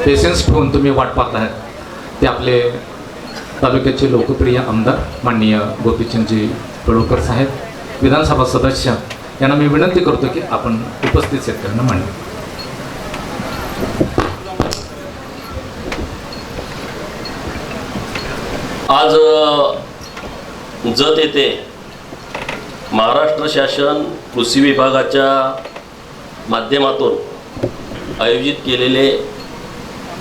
Patience ठेवून तुम्ही वाट पाहत आहात ते आपले तालुक्याचे लोकप्रिय आमदार माननीय गोपीचंदजी पडळकर साहेब, विधानसभा सदस्य यांना मी विनंती करतो की आपण उपस्थित शेतकऱ्यांना मांडा. आज जत येथे महाराष्ट्र शासन कृषी विभागाच्या माध्यमातून आयोजित केलेले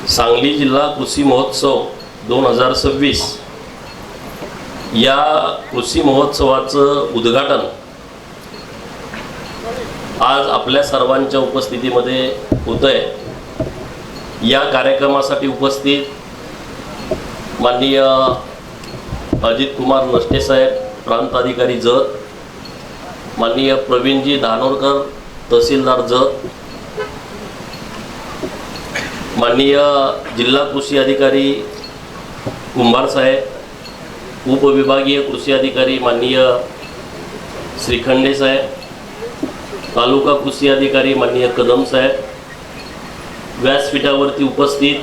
सांगली जिल्हा कृषी महोत्सव 2026 या कृषी महोत्सवाचं उद्घाटन आज आपल्या सर्वांच्या उपस्थितीमध्ये होत आहे. या कार्यक्रमासाठी उपस्थित माननीय अजित कुमार नष्टे साहेब, प्रांत अधिकारी जत, माननीय प्रवीणजी धानोरकर, तहसीलदार जत, माननीय जिल्हा कृषी अधिकारी कुंभार साहेब, उपविभागीय कृषी अधिकारी माननीय श्रीखंडे साहेब, तालुका कृषी अधिकारी माननीय कदम साहेब, व्यासपीठावरती उपस्थित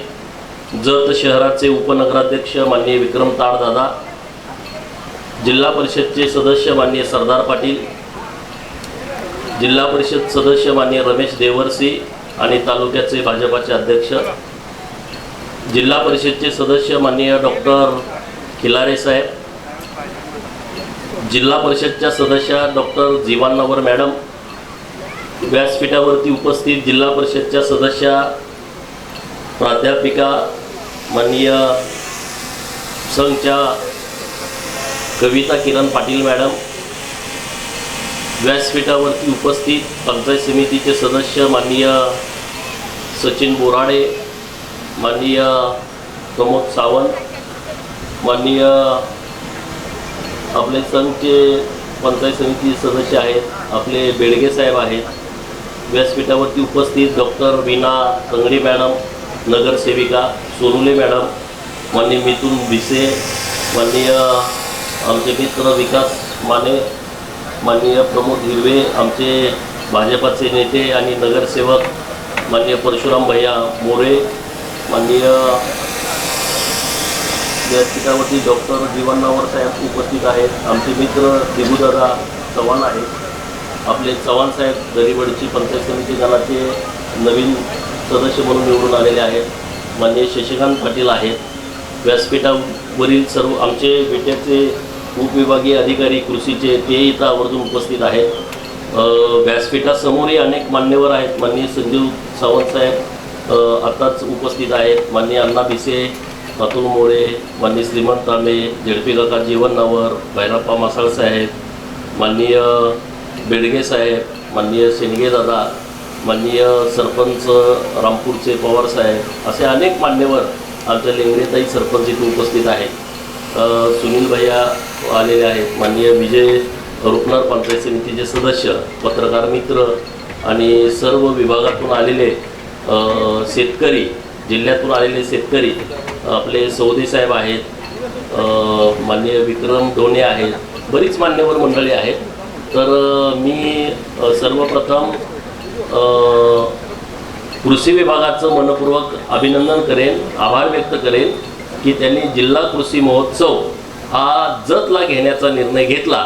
जत शहराचे उपनगराध्यक्ष माननीय विक्रम ताडदादा, जिल्हा परिषदचे सदस्य माननीय सरदार पाटील, जिल्हा परिषद सदस्य माननीय रमेश देवर्सी आणि तालुक्याचे भाजपाचे अध्यक्ष, जिल्हा परिषदचे सदस्य माननीय डॉक्टर खिलारे साहेब, जिल्हा परिषदच्या सदस्य डॉक्टर जीवानवर मॅडम, व्यासपीठावरती उपस्थित जिल्हा परिषदच्या सदस्या प्राध्यापिका माननीय संघच्या कविता किरण पाटील मॅडम, व्यासपीठावरती उपस्थित पंचायत समितीचे सदस्य माननीय सचिन बोराडे, माननीय प्रमोद सावंत, माननीय आपले संघचे पंचायत समिती सदस्य आहेत आपले बेडगे साहेब आहेत, व्यासपीठावरती उपस्थित डॉक्टर वीणा कंगडी मॅडम, नगरसेविका सोनुले मॅडम, माननीय मिथुन भिसे, माननीय आमचे मित्र विकास माने, माननीय प्रमोद हिरवे, आमचे भाजपाचे नेते आणि नगरसेवक माननीय परशुराम भैया मोरे, माननीय व्यासपीठावरती डॉक्टर जीवननावर साहेब उपस्थित आहेत, आमचे मित्र दिगुदादा चव्हाण आहेत, आपले चव्हाण साहेब दरीवडची पंचायत समिती गणाचे नवीन सदस्य म्हणून निवडून आलेले आहेत, माननीय शशिकांत पाटील आहेत, व्यासपीठावरील सर्व आमचे बेट्याचे उपविभागीय अधिकारी कृषीचे ते इथं आवर्जून उपस्थित आहेत. व्यासपीठासमोरही अनेक मान्यवर आहेत, माननीय संजीव सावंत साहेब आत्ताच उपस्थित आहेत, माननीय अण्णा भिसे, अतुल मोरे, माननीय श्रीमंत तांबे, झेडपी काका जीवननावर, भैरप्पा मासाळ साहेब, माननीय बेडगे साहेब, माननीय शेंडगे दादा, माननीय सरपंच रामपूरचे पवार साहेब, असे अनेक मान्यवर आमच्या लेंगरेताई सरपंच इथे उपस्थित आहेत. सुनील भैया आलेले आहेत, माननीय विजय रुपनर पंचायत समितीचे सदस्य, पत्रकार मित्र आणि सर्व विभागातून आलेले शेतकरी, जिल्ह्यातून आलेले शेतकरी, आपले सौदे साहेब आहेत, माननीय विक्रम ढोणे आहेत, बरीच मान्यवर मंडळी आहेत. तर मी सर्वप्रथम कृषी विभागाचं मनपूर्वक अभिनंदन करेन, आभार व्यक्त करेन की त्यांनी जिल्हा कृषी महोत्सव हा जतला घेण्याचा निर्णय घेतला,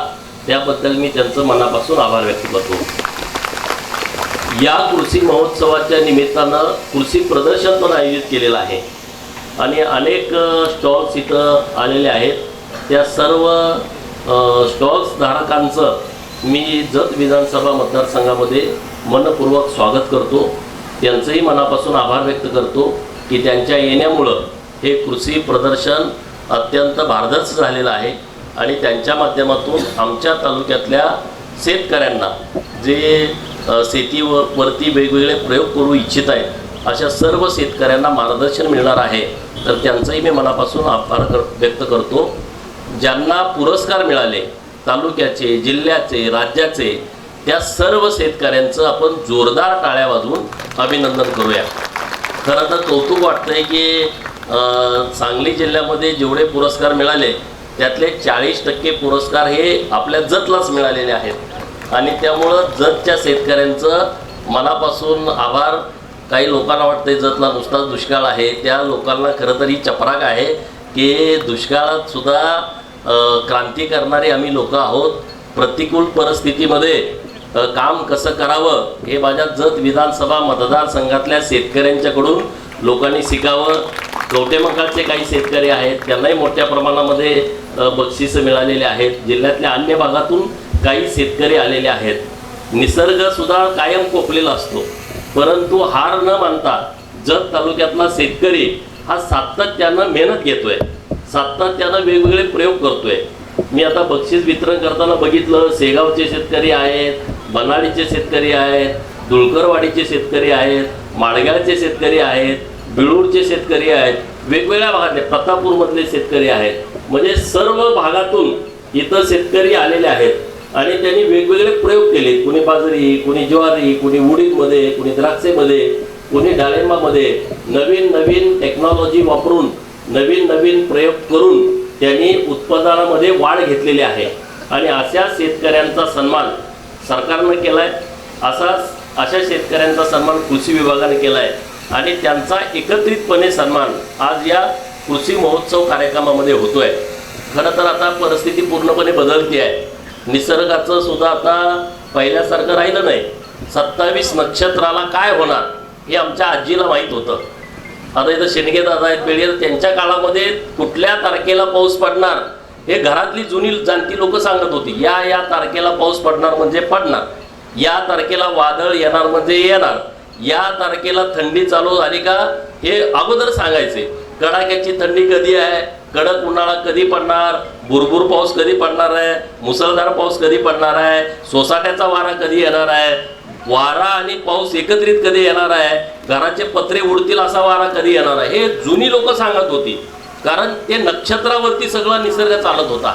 त्याबद्दल मी त्यांचं मनापासून आभार व्यक्त करतो. या कृषी महोत्सवाच्या निमित्तानं कृषी प्रदर्शन पण आयोजित केलेलं आहे आणि अनेक स्टॉल्स इथं आलेले आहेत. त्या सर्व स्टॉल्स धारकांचं मी जत विधानसभा मतदारसंघामध्ये मनपूर्वक स्वागत करतो, त्यांचंही मनापासून आभार व्यक्त करतो की त्यांच्या येण्यामुळं हे कृषी प्रदर्शन अत्यंत भारदस्त झालेलं आहे आणि त्यांच्या माध्यमातून आमच्या तालुक्यातल्या शेतकऱ्यांना जे शेतीवरती वेगवेगळे प्रयोग करू इच्छित आहेत अशा सर्व शेतकऱ्यांना मार्गदर्शन मिळणार आहे. तर त्यांचंही मी मनापासून आभार व्यक्त करतो. ज्यांना पुरस्कार मिळाले तालुक्याचे, जिल्ह्याचे, राज्याचे, त्या सर्व शेतकऱ्यांचं आपण जोरदार टाळ्या वाजवून अभिनंदन करूया. खरं तर कौतुक वाटतंय की सांगली जिल्ह्यामध्ये जेवढे पुरस्कार मिळाले त्यातले 40% पुरस्कार हे आपल्या जतलाच मिळालेले आहेत आणि त्यामुळं जतच्या शेतकऱ्यांचं मनापासून आभार काही लोकांना वाटते जतला नुसताच दुष्काळ आहे, त्या लोकांना खरं तर ही चपराक आहे की दुष्काळात सुद्धा क्रांती करणारे आम्ही लोक आहोत. प्रतिकूल परिस्थितीमध्ये काम कसं करावं हे माझ्या जत विधानसभा मतदारसंघातल्या शेतकऱ्यांच्याकडून लोकांनी शिकावं. कवठेमंकाळचे काही शेतकरी आहेत, त्यांनाही मोठ्या प्रमाणामध्ये बक्षिसं मिळालेले आहेत. जिल्ह्यातल्या अन्य भागातून काही शेतकरी आलेले आहेत. निसर्गसुद्धा कायम कोपलेला असतो, परंतु हार न मानता जत तालुक्यातला शेतकरी हा सातत्यानं मेहनत घेतोय, सातत्यानं वेगवेगळे प्रयोग करतोय. मी आता बक्षीस वितरण करताना बघितलं, शेगावचे शेतकरी आहेत, बनाडीचे शेतकरी आहेत, दुळकरवाडीचे शेतकरी आहेत, माडगाळचे शेतकरी आहेत, बिळूरचे शेतकरी आहेत, वेगवेगळ्या भागातले प्रतापपूरमधले शेतकरी आहेत. म्हणजे सर्व भागातून इथं शेतकरी आलेले आहेत आणि त्यांनी वेगवेगळे प्रयोग केले. कुणी बाजरी, कुणी ज्वारी, कुणी उडीदमध्ये, कुणी द्राक्षेमध्ये, कुणी डाळिंबामध्ये नवीन नवीन टेक्नॉलॉजी वापरून नवीन नवीन प्रयोग करून त्यांनी उत्पादनामध्ये वाढ घेतलेली आहे. आणि अशा शेतकऱ्यांचा सन्मान सरकारनं केला आहे, अशा शेतकऱ्यांचा सन्मान कृषी विभागाने केला आहे आणि त्यांचा एकत्रितपणे सन्मान आज या कृषी महोत्सव कार्यक्रमामध्ये होतोय. खरं तर आता परिस्थिती पूर्णपणे बदलती आहे. निसर्गाचं सुद्धा आता पहिल्यासारखं राहिलं नाही. 27 नक्षत्राला काय होणार हे आमच्या आजीला माहीत होतं. आता इथं शेणगे दादा आहेत बेळीर, त्यांच्या काळामध्ये कुठल्या तारखेला पाऊस पडणार हे घरातली जुनी जाणती लोक सांगत होती. या तारखेला पाऊस पडणार म्हणजे पडणार, या तारखेला वादळ येणार म्हणजे येणार, या तारखेला थंडी चालू झाली का हे अगोदर सांगायचे. कडाक्याची थंडी कधी आहे, कडक उन्हाळा कधी पडणार, भुरभुर पाऊस कधी पडणार आहे, मुसळधार पाऊस कधी पडणार आहे, सोसाट्याचा वारा कधी येणार आहे, वारा आणि पाऊस एकत्रित कधी येणार आहे, घराचे पत्रे उडतील असा वारा कधी येणार आहे, हे जुनी लोक सांगत होती. कारण ते नक्षत्रावरती सगळा निसर्ग चालत होता.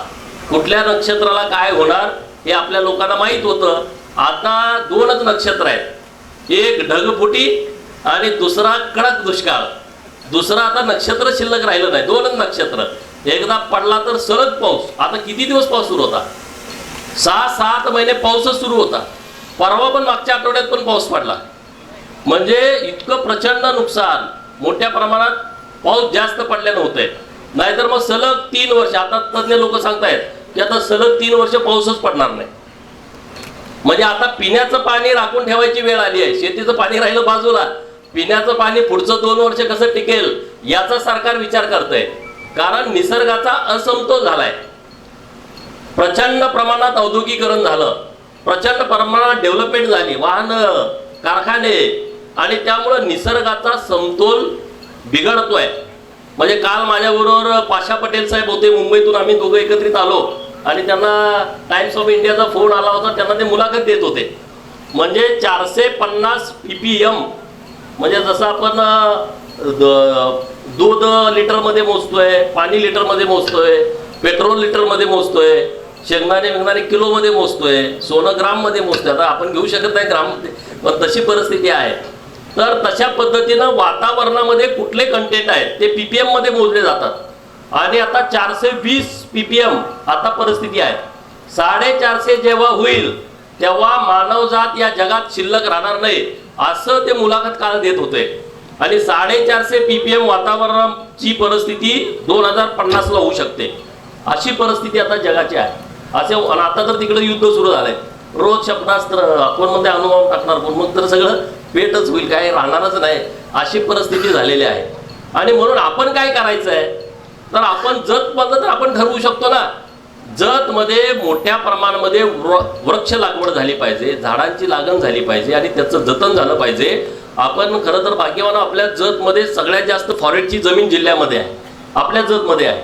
कुठल्या नक्षत्राला काय होणार हे आपल्या लोकांना माहीत होतं. आता 2च नक्षत्र आहेत, एक ढगफुटी आणि दुसरा कडक दुष्काळ. दुसरा आता नक्षत्र शिल्लक राहिलं नाही, 2च नक्षत्र. एकदा पडला तर सलग पाऊस. आता किती दिवस पाऊस सुरू होता? 6-7 महिने पाऊसच सुरू होता. परवा पण मागच्या आठवड्यात पण पाऊस पडला. म्हणजे इतकं प्रचंड नुकसान, मोठ्या प्रमाणात पाऊस जास्त पडल्यानं होतंय. नाहीतर मग सलग 3 वर्ष, आता तज्ञ लोक सांगतायत की आता सलग 3 वर्ष पाऊसच पडणार नाही. म्हणजे आता पिण्याचं पाणी राखून ठेवायची वेळ आली आहे. शेतीचं पाणी राहिलं बाजूला, पिण्याचं पाणी पुढचं 2 वर्ष कसं टिकेल याचा सरकार विचार करतंय. कारण निसर्गाचा असमतोल झालाय. प्रचंड प्रमाणात औद्योगिकरण झालं, प्रचंड प्रमाणात डेव्हलपमेंट झाली, वाहनं, कारखाने, आणि त्यामुळं निसर्गाचा समतोल बिघडतोय. म्हणजे काल माझ्याबरोबर पाशा पटेल साहेब होते मुंबईतून, आम्ही दोघं एकत्रित आलो आणि त्यांना टाइम्स ऑफ इंडियाचा फोन आला होता. त्यांना ते मुलाखत देत होते. म्हणजे 450 ppm, म्हणजे जसं आपण दूध लिटरमध्ये मोजतोय, पाणी लिटरमध्ये मोजतोय, पेट्रोल लिटरमध्ये मोजतोय, शेंगदाणे किलोमध्ये मोजतोय, सोनं ग्राममध्ये मोजतोय. आता आपण घेऊ शकत नाही ग्राममध्ये, पण तशी परिस्थिती आहे. तर तशा पद्धतीनं वातावरणामध्ये कुठले कंटेंट आहेत ते ppm मध्ये मोजले जातात. आणि आता 420 ppm आता परिस्थिती आहे. 450 जेव्हा होईल तेव्हा मानवजात या जगात शिल्लक राहणार नाही, असं ते मुलाखत काल देत होते. आणि 450 ppm वातावरणाची परिस्थिती 2050 ला होऊ शकते. अशी परिस्थिती आता जगाची आहे. असे आता तर तिकडे युद्ध सुरू झालंय. रोज क्षेपणास्त्र, कोण म्हणते अणुबॉम्ब टाकणार, कोण मग तर सगळं पेटच होईल, काय राहणारच नाही, अशी परिस्थिती झालेली आहे. आणि म्हणून आपण काय करायचं आहे तर आपण जत मध्ये तर आपण ठरवू शकतो ना. जत मध्ये मोठ्या प्रमाणामध्ये वृक्ष लागवड झाली पाहिजे, झाडांची लागण झाली पाहिजे आणि त्याचं जतन झालं पाहिजे. आपण खरं तर भाग्यवान, आपल्या जत मध्ये सगळ्यात जास्त फॉरेस्टची जमीन जिल्ह्यामध्ये आहे, आपल्या जत मध्ये आहे.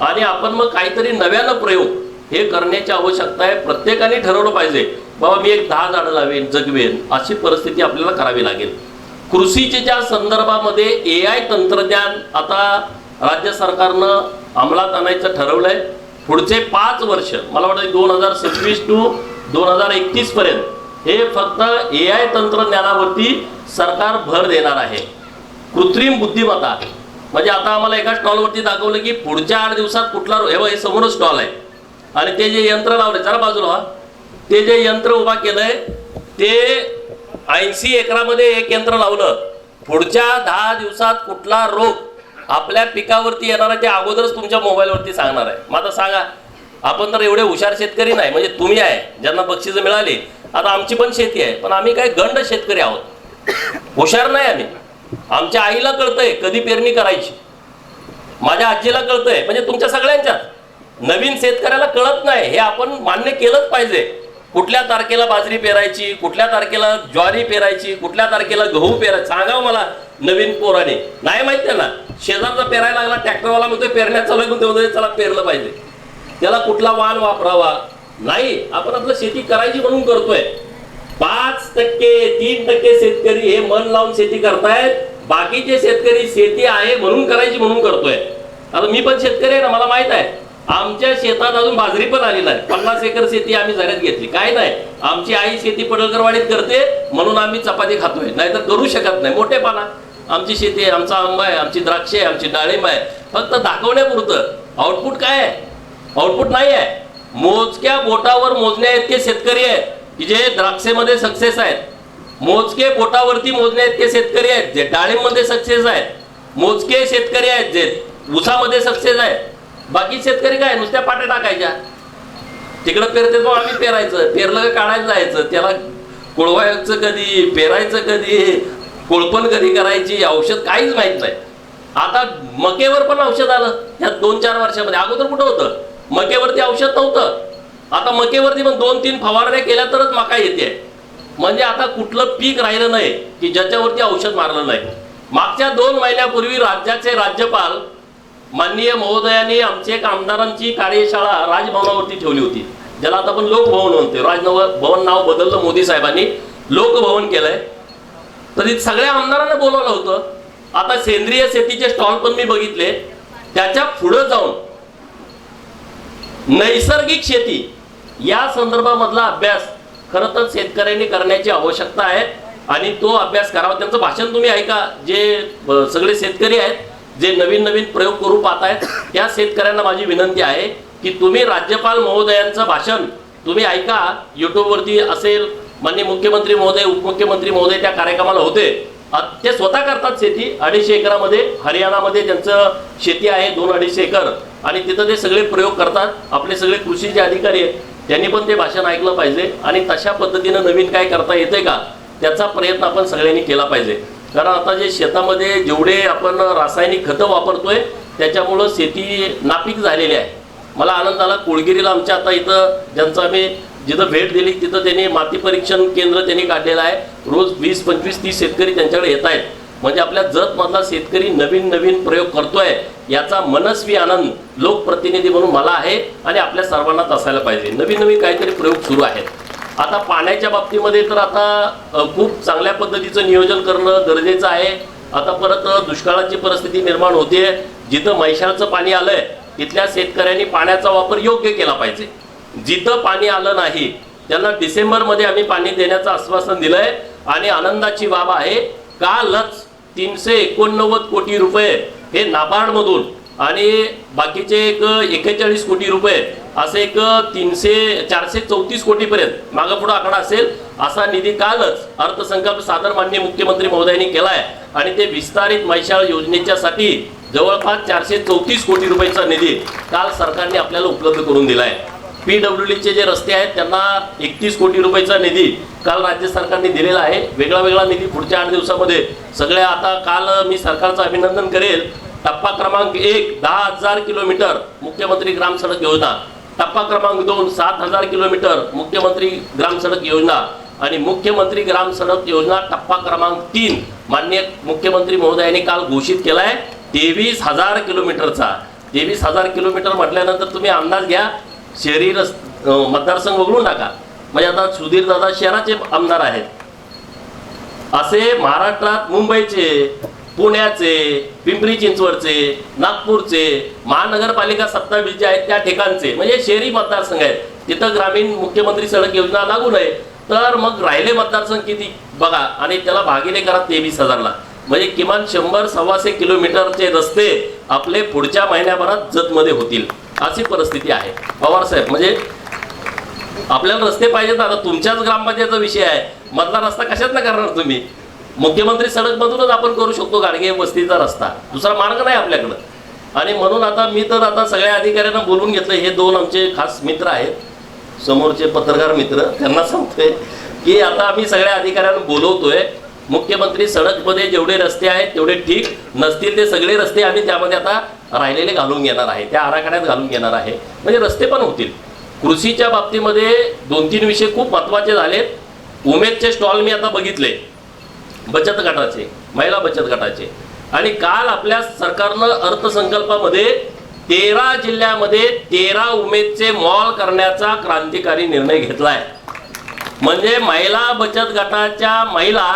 आणि आपण मग काहीतरी नव्यानं प्रयोग हे करण्याची आवश्यकता आहे. प्रत्येकाने ठरवलं पाहिजे बाबा मी एक 10 झाडं लावेन, जगवेन, अशी परिस्थिती आपल्याला करावी लागेल. कृषीच्या संदर्भामध्ये AI तंत्रज्ञान आता राज्य सरकारनं अंमलात आणायचं ठरवलंय. पुढचे 5 वर्ष, मला वाटतं 2026 to 2031 पर्यंत हे फक्त AI तंत्रज्ञानावरती सरकार भर देणार आहे. कृत्रिम बुद्धिमत्ता, म्हणजे आता आम्हाला एका स्टॉलवरती दाखवलं की पुढच्या 8 दिवसात कुठला, हे समोर स्टॉल आहे आणि ते जे यंत्र लावले, जरा बाजूला, ते जे यंत्र उभा केलंय ते 80 एकरामध्ये एक यंत्र लावलं पुढच्या 10 दिवसात कुठला रोग आपल्या पिकावरती येणार आहे ते अगोदरच तुमच्या मोबाईलवरती सांगणार आहे. मग आता सांगा, आपण तर एवढे हुशार शेतकरी नाही, म्हणजे तुम्ही आहे ज्यांना बक्षिसं मिळाली. आता आमची पण शेती आहे, पण आम्ही काय गंड शेतकरी आहोत, हुशार नाही आम्ही. आमच्या आईला कळतंय कधी पेरणी करायची, माझ्या आजीला कळतंय, म्हणजे तुमच्या सगळ्यांच्यात नवीन शेतकऱ्याला कळत नाही. हे आपण मान्य केलंच पाहिजे. कुठल्या तारखेला बाजरी पेरायची, कुठल्या तारखेला ज्वारी पेरायची, कुठल्या तारखेला गहू पेरायची सांगावं मला नवीन पोराने. नाही माहित त्यांना. शेजारचा पेरायला लागला, ट्रॅक्टरवाला म्हणतोय पेरण्यात चालू आहे, चला पेरलं पाहिजे. त्याला कुठला वाण वापरावा नाही. आपण आपलं शेती करायची म्हणून करतोय. 5%, 3% शेतकरी हे मन लावून शेती करतायत. बाकीचे शेतकरी शेती आहे म्हणून करायची म्हणून करतोय. आता मी पण शेतकरी आहे ना, मला माहित आहे. आमच्या शेतात अजून बाजरी पण आली नाही. 50 एकर शेती आम्ही झऱ्यात घेतली. काय नाही, आमची आई शेती पडळकरवाडीत करते म्हणून आम्ही चपाती खातोय, नाहीतर करू शकत नाही. मोठेपणा आमची शेती आहे, आमचा आंबा आहे, आमची द्राक्षे आहे, आमची डाळिंब आहे. फक्त दाखवण्यापुरतं. आउटपुट काय आहे? आउटपुट नाही आहे. मोजक्या बोटावर मोजण्या इतके शेतकरी आहेत की जे द्राक्षेमध्ये सक्सेस आहेत. मोजके बोटावरती मोजण्या इतके शेतकरी आहेत जे डाळिंबमध्ये सक्सेस आहेत. मोजके शेतकरी आहेत जे ऊसामध्ये सक्सेस आहेत. बाकी शेतकरी काय नुसत्या पाट्या टाकायच्या, तिकडं पेरते मग आम्ही पेरायचं, पेरलं का काढायला जायचं, त्याला कोळवायचं कधी, पेरायचं कधी, कोळपण कधी करायची, औषध काहीच माहित नाही. आता मकेवर पण औषध आलं ह्या 2-4 वर्षामध्ये. अगोदर कुठं होतं? मकेवरती औषध नव्हतं. आता मकेवरती पण 2-3 फवारण्या केल्या तरच मका येते. म्हणजे आता कुठलं पीक राहिलं नाही की ज्याच्यावरती औषध मारलं नाही. मागच्या 2 महिन्यापूर्वी राज्याचे राज्यपाल माननीय महोदयांनी आमच्या एक आमदारांची कार्यशाळा राजभवनावरती ठेवली होती, ज्याला आता आपण लोकभवन म्हणतोय. राजभवन नाव बदललं मोदी साहेबांनी, लोकभवन केलंय. तर सगळ्या आमदारांना बोलावलं होतं. आता सेंद्रिय शेतीचे स्टॉल पण मी बघितले. त्याच्या पुढे जाऊन नैसर्गिक शेती या संदर्भामधला अभ्यास खरं तर शेतकऱ्यांनी करण्याची आवश्यकता आहे आणि तो अभ्यास करावा. त्यांचं भाषण तुम्ही ऐका. जे सगळे शेतकरी आहेत जे नवीन नवीन प्रयोग करू पाहतायत त्या शेतकऱ्यांना माझी विनंती आहे की तुम्ही राज्यपाल महोदयांचं भाषण तुम्ही ऐका. युट्यूबवरती असेल. माननीय मुख्यमंत्री महोदय, उपमुख्यमंत्री महोदय त्या कार्यक्रमाला होते. ते स्वतः करतात शेती 250 एकरामध्ये. हरियाणामध्ये त्यांचं शेती आहे 2-2.5 एकर आणि तिथं ते सगळे प्रयोग करतात. आपले सगळे कृषीचे अधिकारी आहेत, त्यांनी पण ते भाषण ऐकलं पाहिजे आणि तशा पद्धतीनं नवीन काय करता येते का त्याचा प्रयत्न आपण सगळ्यांनी केला पाहिजे. कारण आता जे शेतामध्ये जेवढे आपण रासायनिक खतं वापरतोय त्याच्यामुळं शेती नापीक झालेली आहे. मला आनंद आला कोळगिरीला आमच्या आता इथं ज्यांचं आम्ही जिथं भेट दिली तिथं त्यांनी माती परीक्षण केंद्र त्यांनी काढलेलं आहे. रोज 20, 25, 30 शेतकरी त्यांच्याकडे येत आहेत. म्हणजे आपल्या जतमधला शेतकरी नवीन नवीन प्रयोग करतोय याचा मनस्वी आनंद लोकप्रतिनिधी म्हणून मला आहे आणि आपल्या सर्वांनाच असायला पाहिजे. नवीन नवीन काहीतरी प्रयोग सुरू आहेत. आता पाण्याच्या बाबतीमध्ये तर आता खूप चांगल्या पद्धतीचं नियोजन करणं गरजेचं आहे. आता परत दुष्काळाची परिस्थिती निर्माण होते. जिथं मैशाळचं पाणी आलंय तिथल्या शेतकऱ्यांनी पाण्याचा वापर योग्य केला पाहिजे. जिथं पाणी आलं नाही त्यांना डिसेंबरमध्ये आम्ही पाणी देण्याचं आश्वासन दिलंय आणि आनंदाची बाब आहे कालच 389 कोटी रुपये हे नाबार्डमधून आणि बाकीचे एक 41 कोटी रुपये असे एक 434 कोटीपर्यंत मागं पुढं आकडा असेल असा निधी कालच अर्थसंकल्प सादर माननीय मुख्यमंत्री महोदयांनी केलाय आणि ते विस्तारित मैशाळ योजनेच्यासाठी जवळपास 434 कोटी रुपयाचा निधी काल सरकारने आपल्याला उपलब्ध करून दिलाय. PWDचे जे रस्ते आहेत त्यांना 31 कोटी रुपयाचा निधी काल राज्य सरकारने दिलेला आहे. वेगळा वेगळा निधी पुढच्या 8 दिवसामध्ये सगळ्या. आता काल मी सरकारचं अभिनंदन करेल. टप्पा क्रमांक 1 10,000 किलोमीटर मुख्यमंत्री ग्राम सडक योजना. टप्पा क्रमांक 2 7,000 किलोमीटर मुख्यमंत्री ग्राम सडक योजना आणि मुख्यमंत्री ग्राम सडक योजना टप्पा क्रमांक 3 माननीय मुख्यमंत्री महोदयांनी काल घोषित केलाय 23,000 किलोमीटरचा. 23,000 किलोमीटर म्हटल्यानंतर तुम्ही अंदाज घ्या. शहरी मतदारसंघ वगळून टाका. म्हणजे आता सुधीर दादा शहराचे आमदार आहेत. असे महाराष्ट्रात मुंबईचे, पुण्याचे, पिंपरी चिंचवडचे, नागपूरचे, महानगरपालिका 27 जे आहेत त्या ठिकाणचे म्हणजे शहरी मतदारसंघ आहेत. तिथं ग्रामीण मुख्यमंत्री सडक योजना लागू नये. तर मग राहिले मतदारसंघ किती बघा आणि त्याला भागिले करा 23,000ला. म्हणजे किमान 100-125 किलोमीटरचे रस्ते आपले पुढच्या महिन्याभरात जतमध्ये होतील अशी परिस्थिती आहे. पवार साहेब म्हणजे आपल्याला रस्ते पाहिजेत. आता तुमच्याच ग्रामपंचायतचा विषय आहे. मधला रस्ता कशात ना करणार तुम्ही? मुख्यमंत्री सडकमधूनच आपण करू शकतो गाडगे वस्तीचा रस्ता, दुसरा मार्ग नाही आपल्याकडं. आणि म्हणून आता मी तर आता सगळ्या अधिकाऱ्यांना बोलून घेतलं. हे दोन आमचे खास मित्र आहेत, समोरचे पत्रकार मित्र, त्यांना सांगतोय की आता आम्ही सगळ्या अधिकाऱ्यांना बोलवतोय. मुख्यमंत्री सडकमध्ये जेवढे रस्ते आहेत तेवढे ठीक नसतील ते सगळे रस्ते आम्ही त्यामध्ये आता राहिलेले घालून घेणार आहे, त्या आराखड्यात घालून घेणार आहे, म्हणजे रस्ते पण होतील. कृषीच्या बाबतीमध्ये 2-3 विषय खूप महत्त्वाचे झालेत. उमेदचे स्टॉल मी आता बघितले, बचत गटाचे, महिला बचत गटाचे. आणि काल आपल्या सरकारनं अर्थसंकल्पामध्ये 13 जिल्ह्यामध्ये 13 उमेदचे मॉल करण्याचा क्रांतिकारी निर्णय घेतलाय. म्हणजे महिला बचत गटाच्या महिला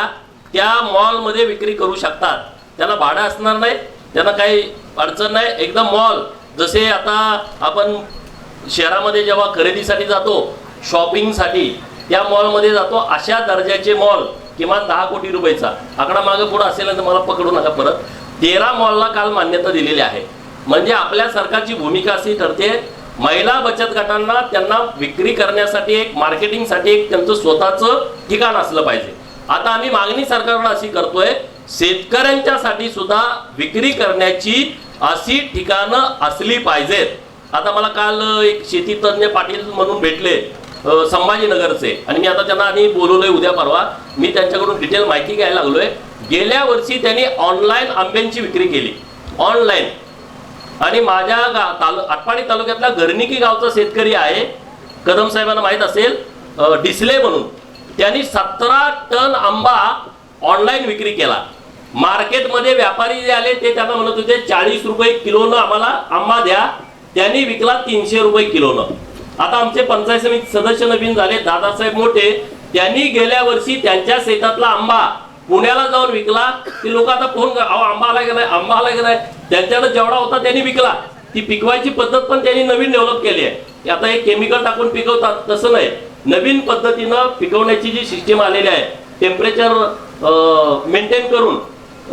त्या मॉलमध्ये विक्री करू शकतात. त्यांना भाडं असणार नाही, त्यांना काही अडचण नाही, एकदम मॉल. जसे आता आपण शहरामध्ये जेव्हा खरेदीसाठी जातो, शॉपिंगसाठी त्या मॉलमध्ये जातो, अशा दर्जाचे मॉल, किमान 10 कोटी रुपयाचा आकडा मागे पुढे असेल तर मला पकडू नका परत. 13 मॉलला काल मान्यता दिलेली आहे. म्हणजे आपल्या सरकारची भूमिका अशी ठरते, महिला बचत गटांना त्यांना विक्री करण्यासाठी एक मार्केटिंगसाठी एक त्यांचं स्वतःचं ठिकाण असलं पाहिजे. आता आम्ही मागणी सरकारला अशी करतोय, शेतकऱ्यांच्यासाठी सुद्धा विक्री करण्याची अशी ठिकाणं असली पाहिजेत. आता मला काल एक शेती तज्ञ पाटील म्हणून भेटले संभाजीनगरचे, आणि मी आता त्यांना आणि बोलवलंय उद्या परवा. मी त्यांच्याकडून डिटेल माहिती घ्यायला लागलोय. गेल्या वर्षी त्यांनी ऑनलाईन आंब्यांची विक्री केली, ऑनलाईन. आणि माझ्या आटपाडी तालुक्यातला घरनिकी गावचा शेतकरी आहे, कदम साहेबांना माहीत असेल, डिसले म्हणून, त्यांनी 17 टन आंबा ऑनलाईन विक्री केला. मार्केटमध्ये व्यापारी जे आले ते त्यांना म्हणत होते 40 रुपये किलोनं आम्हाला आंबा द्या, त्यांनी विकला 300 रुपये किलोनं. आता आमचे पंचायत समिती सदस्य नवीन झाले, दादासाहेब मोठे, त्यांनी गेल्या वर्षी त्यांच्या शेतातला आंबा पुण्याला जाऊन विकला. ती लोक आता फोन आंबा आला गेलाय, आंबा आला गेलाय. त्यांच्याकडे जेवढा होता त्यांनी विकला. ती पिकवायची पद्धत पण त्यांनी नवीन डेव्हलप केली आहे. आता हे केमिकल टाकून पिकवतात तसं नाही, नवीन पद्धतीनं पिकवण्याची जी सिस्टीम आलेली आहे, टेम्परेचर मेंटेन करून.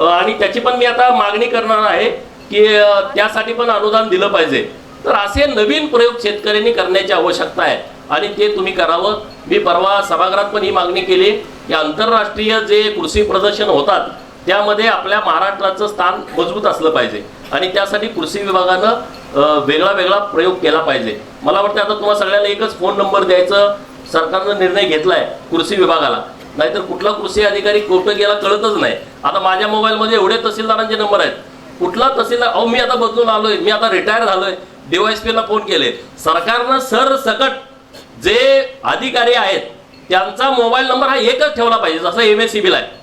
आणि त्याची पण मी आता मागणी करणार आहे की त्यासाठी पण अनुदान दिलं पाहिजे. तर असे नवीन प्रयोग शेतकऱ्यांनी करण्याची आवश्यकता आहे आणि ते तुम्ही करावं. मी परवा सभागृहात पण ही मागणी केली की आंतरराष्ट्रीय जे कृषी प्रदर्शन होतात त्यामध्ये आपल्या महाराष्ट्राचं स्थान मजबूत असलं पाहिजे आणि त्यासाठी कृषी विभागानं वेगळा वेगळा प्रयोग केला पाहिजे. मला वाटतं आता तुम्हाला सगळ्यांना एकच फोन नंबर द्यायचं सरकारनं निर्णय घेतलाय कृषी विभागाला, नाहीतर कुठला कृषी अधिकारी कुठं गेला कळतच नाही. आता माझ्या मोबाईलमध्ये एवढे तहसीलदारांचे नंबर आहेत, कुठला तहसीलदार, अहो मी आता बदलून आलोय, मी आता रिटायर झालोय, DYSP ला फोन केले. सरकारनं सरसकट जे अधिकारी आहेत त्यांचा मोबाईल नंबर हा एकच ठेवला पाहिजे, जसं MSCB ला आहे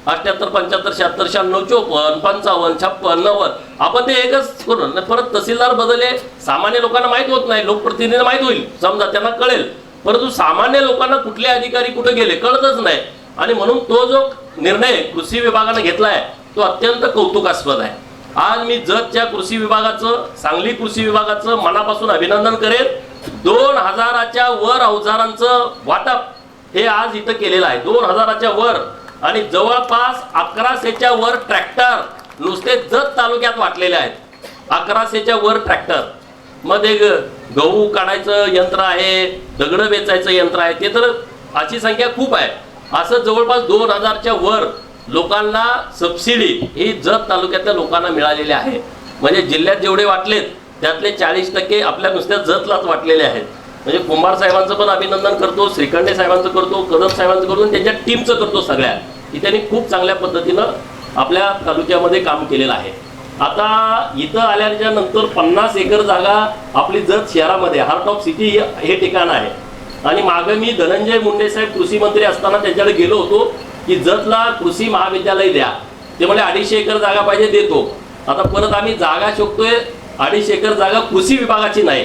78 75 76 96 54 55 56 90. आपण ते एकच करू. परत तहसीलदार बदलले, सामान्य लोकांना माहीत होत नाही, लोकप्रतिनिधींना माहीत होईल, समजा त्यांना कळेल, परंतु सामान्य लोकांना कुठले अधिकारी कुठे गेले कळतच नाही. आणि म्हणून तो जो निर्णय कृषी विभागाने घेतलाय तो अत्यंत कौतुकास्पद आहे. आज मी जतच्या कृषी विभागाचं, सांगली कृषी विभागाचं मनापासून अभिनंदन करेन. 2000च्या वर अवजारांचं वाटप हे आज इथं केलेलं आहे, 2000च्या वर. आणि जवळपास 1100च्या वर ट्रॅक्टर नुसते जत तालुक्यात वाटलेले आहेत. 1100च्या वर ट्रॅक्टर मध्ये गहू काढायचं यंत्र आहे, दगड वेचायचं यंत्र आहे, ते तर अशी संख्या खूप आहे. असं जवळपास 2000च्या वर लोकांना सबसिडी ही जत तालुक्यातल्या लोकांना मिळालेली आहे. म्हणजे जिल्ह्यात जेवढे वाटलेत त्यातले 40% आपल्या नुसत्या जतलाच वाटलेले आहेत. म्हणजे कुंभार साहेबांचं पण अभिनंदन करतो, श्रीखंडे साहेबांचं करतो, कदम साहेबांचं करतो, त्यांच्या टीमचं करतो सगळ्या, की त्यांनी खूप चांगल्या पद्धतीनं आपल्या तालुक्यामध्ये काम केलेलं आहे. आता इथं आल्याच्या नंतर 50 एकर जागा आपली जत शहरामध्ये हार्ट ऑफ सिटी हे ठिकाण आहे. आणि मागं मी धनंजय मुंडे साहेब कृषी मंत्री असताना त्यांच्याकडे गेलो होतो की जतला कृषी महाविद्यालय द्या. ते म्हणजे 250 एकर जागा पाहिजे, देतो. आता परत आम्ही जागा शोधतोय, 250 एकर जागा कृषी विभागाची नाही,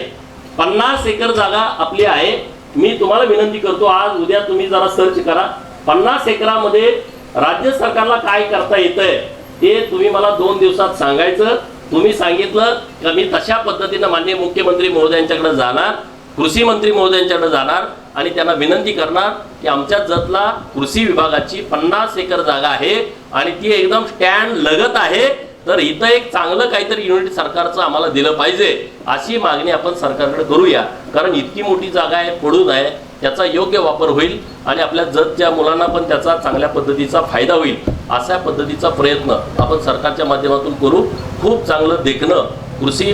50 एकर जागा आपली आहे. मी तुम्हाला विनंती करतो, आज उद्या तुम्ही जरा सर्च करा, 50 एकरामध्ये राज्य सरकारला काय करता येतंय ते तुम्ही मला 2 दिवसात सांगायचं. तुम्ही सांगितलं की मी तशा पद्धतीनं माननीय मुख्यमंत्री महोदयांच्याकडे जाणार, कृषी मंत्री महोदयांच्याकडे जाणार आणि त्यांना विनंती करणार की आमच्या जतला कृषी विभागाची 50 एकर जागा आहे आणि ती एकदम स्टँड लगत आहे, तर इथं एक चांगलं काहीतरी युनिट सरकारचं आम्हाला दिलं पाहिजे, अशी मागणी आपण सरकारकडे करूया. कारण इतकी मोठी जागा आहे, पडून आहे, त्याचा योग्य वापर होईल आणि आपल्या जतच्या मुलांना पण त्याचा चांगल्या पद्धतीचा फायदा होईल अशा पद्धतीचा प्रयत्न आपण सरकारच्या माध्यमातून करू. खूप चांगलं देखणं कृषी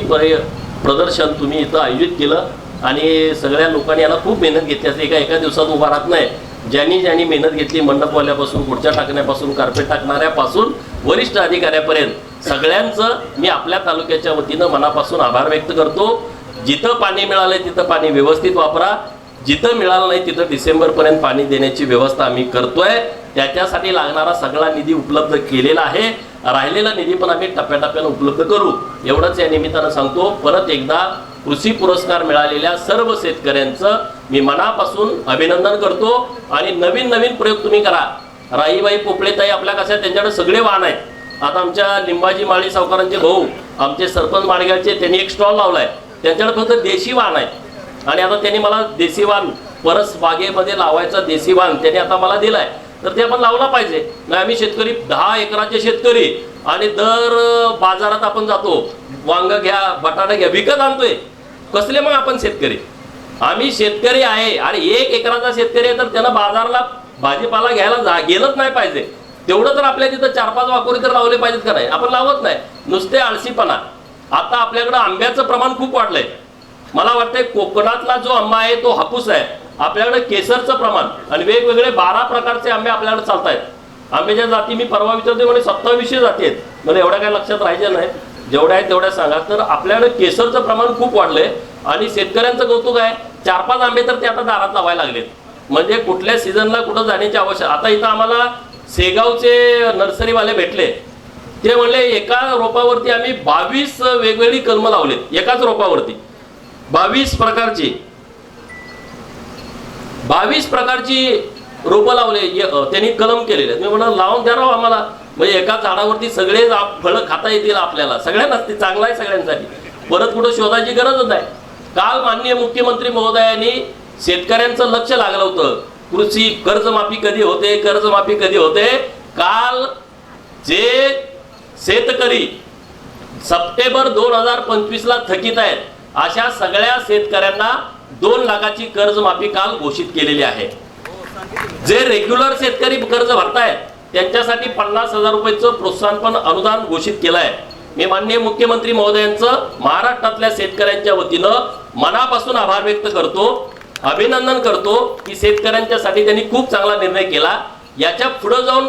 प्रदर्शन तुम्ही इथं आयोजित केलं आणि सगळ्या लोकांनी याला खूप मेहनत घेतली असते. एका दिवसात उभा राहत नाही. ज्यांनी मेहनत घेतली, मंडपवाल्यापासून, खुर्च्या टाकण्यापासून, कार्पेट टाकणाऱ्यापासून वरिष्ठ अधिकाऱ्यापर्यंत सगळ्यांचं मी आपल्या तालुक्याच्या वतीनं मनापासून आभार व्यक्त करतो. जिथं पाणी मिळालंय तिथं पाणी व्यवस्थित वापरा. जिथं मिळालं नाही तिथं डिसेंबरपर्यंत पाणी देण्याची व्यवस्था आम्ही करतोय. त्याच्यासाठी लागणारा सगळा निधी उपलब्ध केलेला आहे. राहिलेला निधी पण आम्ही टप्प्याटप्प्यानं उपलब्ध करू एवढंच या निमित्तानं सांगतो. परत एकदा कृषी पुरस्कार मिळालेल्या सर्व शेतकऱ्यांचं मी मनापासून अभिनंदन करतो आणि नवीन प्रयोग तुम्ही करा. राईबाई पोपळेताई आपल्या कशा त्यांच्याकडे सगळे वाहन आहेत. आता आमच्या लिंबाजी माळी सावकारांचे भाऊ आमचे सरपंच माडगावचे त्यांनी एक स्टॉल लावलाय. त्यांच्याकडे फक्त देशी वाहन आहेत आणि आता त्यांनी मला देशी वाहन परस बागेमध्ये लावायचा देशी वाहन त्यांनी आता मला दिलाय. तर ते आपण लावला पाहिजे. नाही आम्ही शेतकरी 10 एकराचे शेतकरी आणि दर बाजारात आपण जातो, वांग घ्या, बटाटा घ्या, विकत आणतोय. कसले मग आपण शेतकरी? आम्ही शेतकरी आहे आणि 1 एकराचा शेतकरी आहे तर त्यांना बाजारला भाजीपाला घ्यायला गेलंच नाही पाहिजे. तेवढं तर आपल्या तिथं 4-5 वाकोरी तर लावले पाहिजेत का नाही? आपण लावत नाही, नुसते आळशीपणा. आता आपल्याकडं आंब्याचं प्रमाण खूप वाढलंय. मला वाटतंय कोकणातला जो आंबा आहे तो हापूस आहे. आपल्याकडे केसरचं प्रमाण आणि वेगवेगळे 12 प्रकारचे आंबे आपल्याकडे चालत आहेत. आंब्याच्या जाती मी परवा विचारते म्हणजे 2700 जाती आहेत. मला एवढ्या काही लक्षात राहायच्या नाही, जेवढ्या आहेत तेवढ्या सांगा. तर आपल्याकडे केसरचं प्रमाण खूप वाढलंय आणि शेतकऱ्यांचं कौतुक आहे. 4-5 आंबे तर ते आता दारात लावायला लागलेत. म्हणजे कुठल्या सीझनला कुठं जाण्याची आवश्यकता. आता इथं आम्हाला शेगावचे नर्सरीवाले भेटले. ते म्हणले एका रोपावरती आम्ही 22 वेगवेगळी कलमं लावलेत. एकाच रोपावरती 22 प्रकारची रोपं लावले, त्यांनी कलम केलेले. मी म्हणलं लावून द्या राव आम्हाला, म्हणजे एका झाडावरती सगळे फळं खाता येतील आपल्याला. सगळ्यांना ते चांगलं आहे सगळ्यांसाठी. परत कुठं शोधायची गरजच नाही. काल माननीय मुख्यमंत्री महोदयांनी शेतकऱ्यांचं लक्ष लागलं होतं. कृषी कर्जमाफी कधी होते. काल जे शेतकरी सप्टेंबर 2025 ला थकीत आहेत अशा सगळ्या शेतकऱ्यांना 2 लाखाची कर्जमाफी काल घोषित केलेली आहे. जे रेग्युलर शेतकरी कर्ज भरतायत त्यांच्यासाठी 50,000 रुपयाचं प्रोत्साहन अनुदान घोषित केलं आहे. मी माननीय मुख्यमंत्री महोदयांचं महाराष्ट्रातल्या शेतकऱ्यांच्या वतीनं मनापासून आभार व्यक्त करतो, अभिनंदन करतो की शेतकऱ्यांच्यासाठी त्यांनी खूप चांगला निर्णय केला. याच्या पुढे जाऊन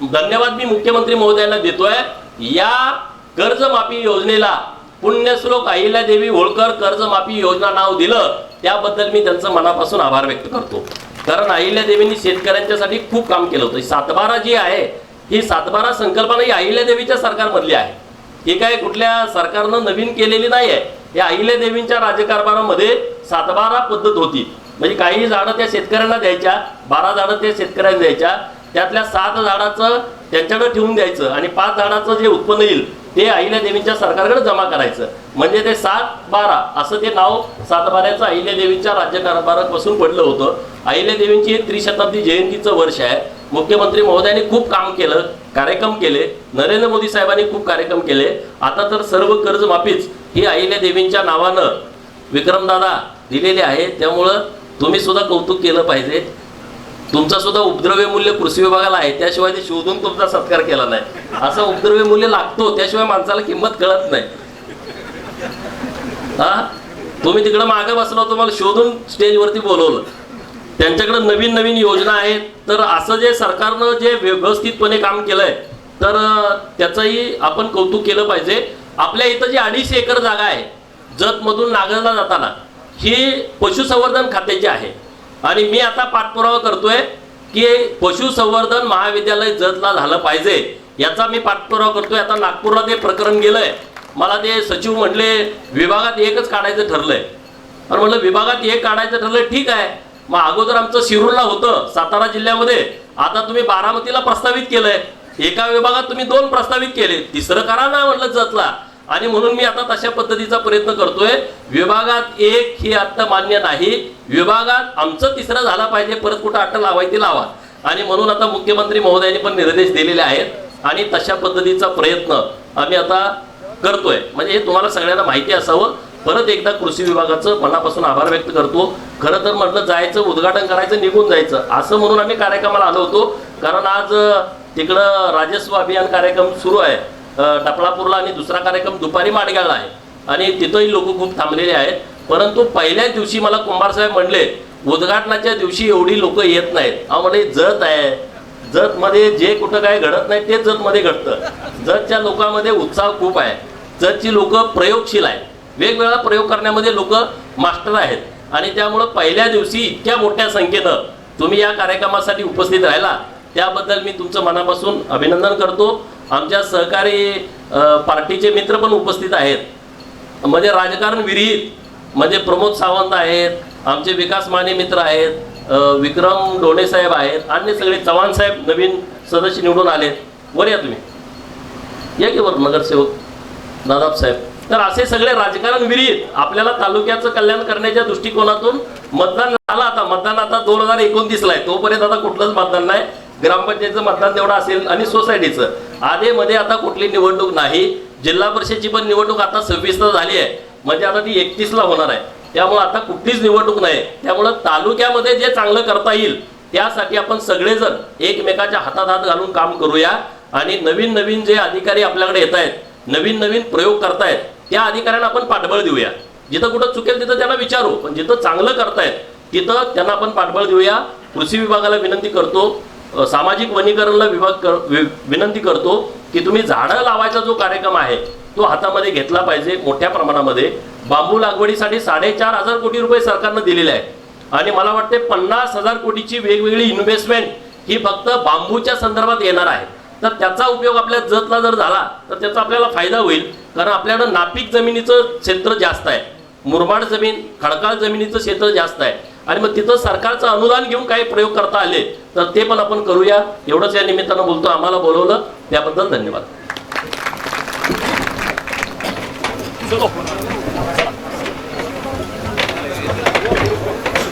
धन्यवाद मी मुख्यमंत्री महोदयांना देतोय. या कर्जमाफी योजनेला पुण्यश्लोक अहिल्यादेवी होळकर कर्जमाफी योजना नाव दिलं त्याबद्दल मी त्यांचं मनापासून आभार व्यक्त करतो. कारण अहिल्यादेवींनी शेतकऱ्यांच्यासाठी खूप काम केलं होतं. 7/12 जी आहे ही 7/12 संकल्पना ही अहिल्यादेवीच्या सरकारमधली आहे. ही काय कुठल्या सरकारनं नवीन केलेली नाही आहे. या अहिल्यादेवींच्या राज्यकारभारामध्ये 7/12 पद्धत होती. म्हणजे काही झाडं त्या शेतकऱ्यांना द्यायच्या, 12 झाडं त्या शेतकऱ्यांना द्यायच्या. त्यातल्या 7 झाडाचं त्यांच्याकडे ठेवून द्यायचं आणि 5 झाडाचं जे उत्पन्न येईल ते अहिल्यादेवींच्या सरकारकडे जमा करायचं. म्हणजे ते 7/12 असं ते नाव 7/12चं अहिल्यादेवींच्या राज्यकारभारापासून पडलं होतं. अहिल्यादेवींची हे त्रिशताब्दी जयंतीचं वर्ष आहे. मुख्यमंत्री महोदयांनी खूप काम केलं, कार्यक्रम केले. नरेंद्र मोदी साहेबांनी खूप कार्यक्रम केले. आता तर सर्व कर्जमाफीच ही अहिल्यादेवींच्या नावानं विक्रमदादा दिलेले आहे. त्यामुळं तुम्ही सुद्धा कौतुक केलं पाहिजे. तुमचा सुद्धा उपद्रव्य मूल्य कृषी विभागाला आहे, त्याशिवाय ते शोधून तुमचा सत्कार केला नाही. असं उपद्रव्य मूल्य लागतो, त्याशिवाय माणसाला किंमत कळत नाही. तुम्ही तिकडे मागे बसलो, तुम्हाला शोधून स्टेजवरती बोलवलं. त्यांच्याकडे नवीन योजना आहेत. तर असं जे सरकारनं जे व्यवस्थितपणे काम केलंय तर त्याचंही आपण कौतुक केलं पाहिजे. आपल्या इथं जी 250 एकर जागा आहे जतमधून नागरला जाताना ही पशुसंवर्धन खात्याची आहे. आणि मी आता पाठपुरावा करतोय की पशुसंवर्धन महाविद्यालय जतला झालं पाहिजे, याचा मी पाठपुरावा करतोय. आता नागपूरला ते प्रकरण गेलंय. मला ते सचिव म्हणले विभागात 1च काढायचं ठरलंय. आणि म्हणलं विभागात 1 काढायचं ठरलंय, ठीक आहे. मग अगोदर आमचं शिरूरला होतं सातारा जिल्ह्यामध्ये, आता तुम्ही बारामतीला प्रस्तावित केलंय. एका विभागात तुम्ही 2 प्रस्तावित केले, 3रं करा ना म्हणलं जतला. आणि म्हणून मी आता तशा पद्धतीचा प्रयत्न करतोय. विभागात 1 ही आता मान्य नाही. विभागात आमचं 3रं झाला पाहिजे. परत कुठं अट्ट लावायची लावा. आणि म्हणून आता मुख्यमंत्री महोदयांनी पण निर्देश दिलेले आहेत आणि तशा पद्धतीचा प्रयत्न आम्ही आता करतोय. म्हणजे हे तुम्हाला सगळ्यांना माहिती असावं. परत एकदा कृषी विभागाचं मनापासून आभार व्यक्त करतो. खरं तर म्हटलं जायचं, उद्घाटन करायचं, निघून जायचं असं म्हणून आम्ही कार्यक्रमाला आलो होतो. कारण आज तिकडं राजस्व अभियान कार्यक्रम सुरू आहे टपळापूरला आणि दुसरा कार्यक्रम दुपारी माडगाळला आहे आणि तिथंही लोक खूप थांबलेले आहेत. परंतु पहिल्याच दिवशी मला कुंभार साहेब म्हणले उद्घाटनाच्या दिवशी एवढी लोक येत नाहीत. अहो म्हणजे जत आहे, जतमध्ये जे कुठं काय घडत नाही ते जतमध्ये घडतं. जतच्या लोकांमध्ये उत्साह खूप आहे. जतची लोक प्रयोगशील आहेत, वेगवेगळा प्रयोग करण्यामध्ये लोक मास्टर आहेत आणि त्यामुळं पहिल्या दिवशी इतक्या मोठ्या संख्येनं तुम्ही या कार्यक्रमासाठी उपस्थित राहिला त्याबद्दल मी तुमचं मनापासून अभिनंदन करतो. आमच्या सहकारी पार्टीचे मित्र पण उपस्थित आहेत. म्हणजे राजकारण विरहित म्हणजे प्रमोद सावंत आहेत, आमचे विकास माने मित्र आहेत, विक्रम डोणे साहेब आहेत, अन्य सगळे चव्हाण साहेब नवीन सदस्य निवडून आलेत. वर या तुम्ही, या की वर नगरसेवक दादाब साहेब. तर असे सगळे राजकारण विरहित आपल्याला तालुक्याचं कल्याण करण्याच्या दृष्टिकोनातून मतदान झालं. आता मतदान आता 2029ला आहे, तोपर्यंत आता कुठलंच मतदान नाही. ग्रामपंचायतचं मतदान तेवढं असेल आणि सोसायटीचं. आधीमध्ये आता कुठली निवडणूक नाही. जिल्हा परिषदेची पण निवडणूक आता 26ला झाली आहे, म्हणजे आता ती 31ला होणार आहे. त्यामुळे आता कुठलीच निवडणूक नाही. त्यामुळं तालुक्यामध्ये जे चांगलं करता येईल त्यासाठी आपण सगळेजण एकमेकाच्या हातात हात घालून काम करूया आणि नवीन नवीन जे अधिकारी आपल्याकडे येत आहेत, नवीन नवीन प्रयोग करतायत, त्या अधिकाऱ्यांना आपण पाठबळ देऊया. जिथं कुठं चुकेल तिथं त्यांना विचारू, पण जिथं चांगलं करतायत तिथं त्यांना आपण पाठबळ देऊया. कृषी विभागाला विनंती करतो, सामाजिक वनीकरणला विनंती करतो की तुम्ही झाडं लावायचा जो कार्यक्रम आहे तो हातामध्ये घेतला पाहिजे. मोठ्या प्रमाणामध्ये बांबू लागवडीसाठी 4,500 कोटी रुपये सरकारनं दिलेले आहेत आणि मला वाटते 50,000 कोटीची वेगवेगळी इन्व्हेस्टमेंट ही फक्त बांबूच्या संदर्भात येणार आहे. तर त्याचा उपयोग आपल्या जतला जर झाला तर त्याचा आपल्याला फायदा होईल. कारण आपल्याकडं नापीक जमिनीचं क्षेत्र जास्त आहे, मुरमाड जमीन, खडकाळ जमिनीचं क्षेत्र जास्त आहे आणि मग तिथं सरकारचं अनुदान घेऊन काही प्रयोग करता आले तर ते पण आपण करूया. एवढंच या निमित्तानं बोलतो. आम्हाला बोलवलं त्याबद्दल धन्यवाद.